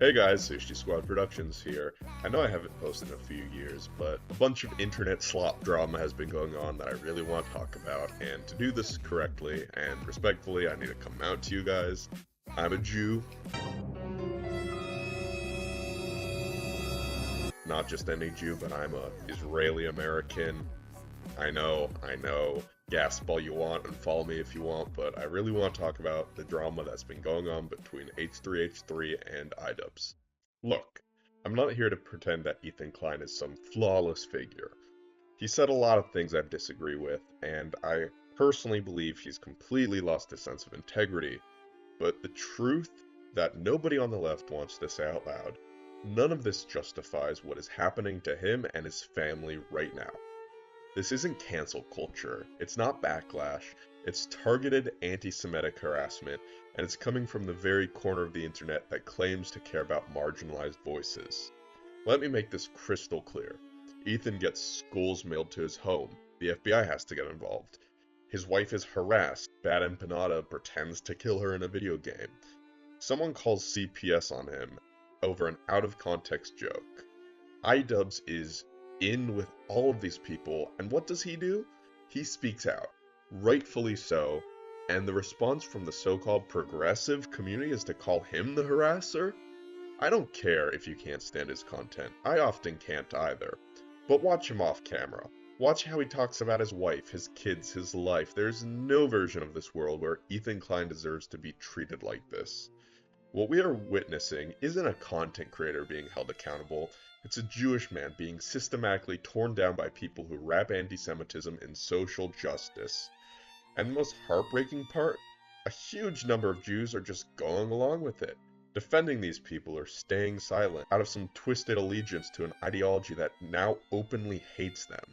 Hey guys, Sushi Squad Productions here. I know I haven't posted in a few years, but a bunch of internet slop drama has been going on that I really want to talk about, and to do this correctly and respectfully, I need to come out to you guys. I'm a Jew. Not just any Jew, but I'm a Israeli-American. I know, gasp all you want and follow me if you want, but I really want to talk about the drama that's been going on between H3H3 and iDubbbz. Look, I'm not here to pretend that Ethan Klein is some flawless figure. He said a lot of things I disagree with, and I personally believe he's completely lost his sense of integrity, but the truth that nobody on the left wants to say out loud, none of this justifies what is happening to him and his family right now. This isn't cancel culture, it's not backlash, it's targeted anti-Semitic harassment, and it's coming from the very corner of the internet that claims to care about marginalized voices. Let me make this crystal clear. Ethan gets schools mailed to his home, the FBI has to get involved. His wife is harassed, Bad Empanada pretends to kill her in a video game. Someone calls CPS on him over an out-of-context joke. iDubbbz is in with all of these people, and what does he do? He speaks out, rightfully so, and the response from the so-called progressive community is to call him the harasser? I don't care if you can't stand his content, I often can't either, but watch him off camera. Watch how he talks about his wife, his kids, his life. There's no version of this world where Ethan Klein deserves to be treated like this. What we are witnessing isn't a content creator being held accountable, it's a Jewish man being systematically torn down by people who wrap anti-Semitism in social justice. And the most heartbreaking part? A huge number of Jews are just going along with it, defending these people or staying silent out of some twisted allegiance to an ideology that now openly hates them.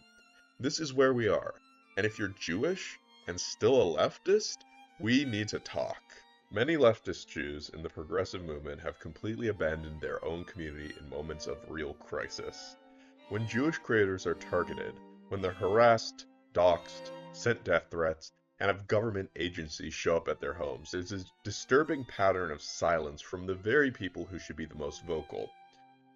This is where we are, and if you're Jewish and still a leftist, we need to talk. Many leftist Jews in the progressive movement have completely abandoned their own community in moments of real crisis. When Jewish creators are targeted, when they're harassed, doxxed, sent death threats, and have government agencies show up at their homes, there's a disturbing pattern of silence from the very people who should be the most vocal.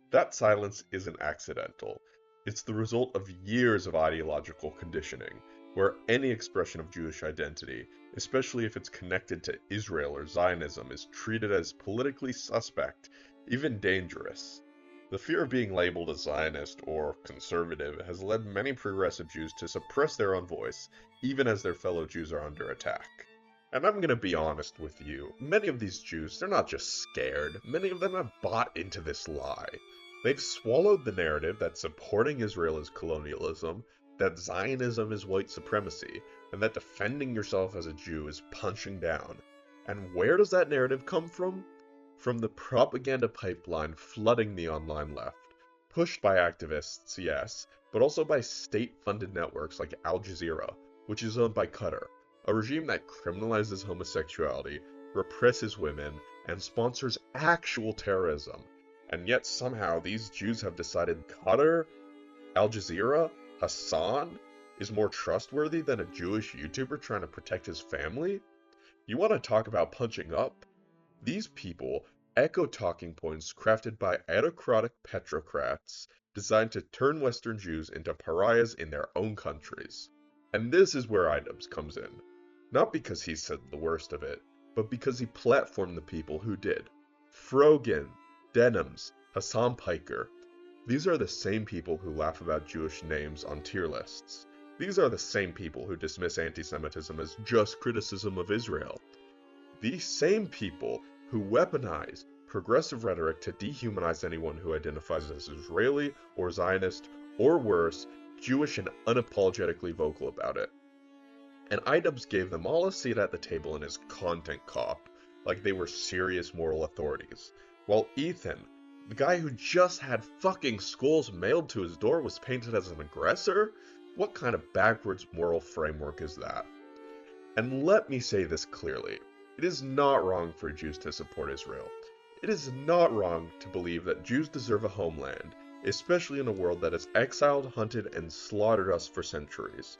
That silence isn't accidental. It's the result of years of ideological conditioning, where any expression of Jewish identity, especially if it's connected to Israel or Zionism, is treated as politically suspect, even dangerous. The fear of being labeled a Zionist or conservative has led many progressive Jews to suppress their own voice, even as their fellow Jews are under attack. And I'm gonna be honest with you, many of these Jews, they're not just scared, many of them have bought into this lie. They've swallowed the narrative that supporting Israel is colonialism, that Zionism is white supremacy, and that defending yourself as a Jew is punching down. And where does that narrative come from? From the propaganda pipeline flooding the online left. Pushed by activists, yes, but also by state-funded networks like Al Jazeera, which is owned by Qatar, a regime that criminalizes homosexuality, represses women, and sponsors actual terrorism. And yet somehow these Jews have decided Qatar, Al Jazeera, Hasan is more trustworthy than a Jewish YouTuber trying to protect his family? You want to talk about punching up? These people echo talking points crafted by autocratic petrocrats designed to turn Western Jews into pariahs in their own countries. And this is where iDubbbz comes in. Not because he said the worst of it, but because he platformed the people who did. Frogan, Denims, Hasan Piker. These are the same people who laugh about Jewish names on tier lists. These are the same people who dismiss anti-Semitism as just criticism of Israel. These same people who weaponize progressive rhetoric to dehumanize anyone who identifies as Israeli or Zionist, or worse, Jewish and unapologetically vocal about it. And iDubbbz gave them all a seat at the table in his content cop, like they were serious moral authorities. While Ethan, the guy who just had fucking schools mailed to his door, was painted as an aggressor? What kind of backwards moral framework is that? And let me say this clearly. It is not wrong for Jews to support Israel. It is not wrong to believe that Jews deserve a homeland, especially in a world that has exiled, hunted, and slaughtered us for centuries.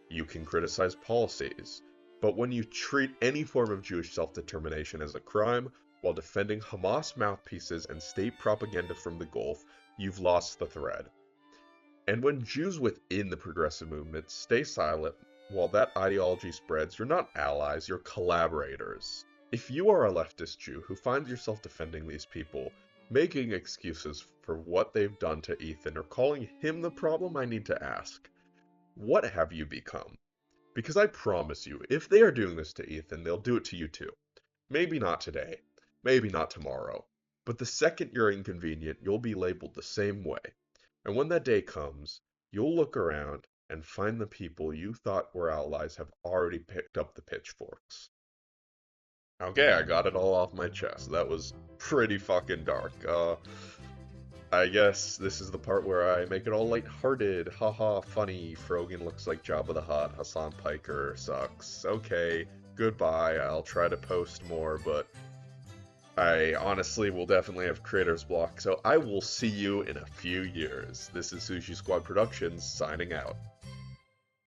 You can criticize policies, but when you treat any form of Jewish self-determination as a crime, while defending Hamas mouthpieces and state propaganda from the Gulf, you've lost the thread. And when Jews within the progressive movement stay silent while that ideology spreads, you're not allies, you're collaborators. If you are a leftist Jew who finds yourself defending these people, making excuses for what they've done to Ethan, or calling him the problem, I need to ask, what have you become? Because I promise you, if they are doing this to Ethan, they'll do it to you too. Maybe not today, maybe not tomorrow, but the second you're inconvenient, you'll be labeled the same way. And when that day comes, you'll look around and find the people you thought were allies have already picked up the pitchforks. Okay, I got it all off my chest. That was pretty fucking dark. I guess this is the part where I make it all lighthearted. Haha, funny. Frogan looks like Jabba the Hutt. Hasan Piker sucks. Okay, goodbye. I'll try to post more, but I honestly will definitely have creator's block, so I will see you in a few years. This is Sushi Squad Productions, signing out.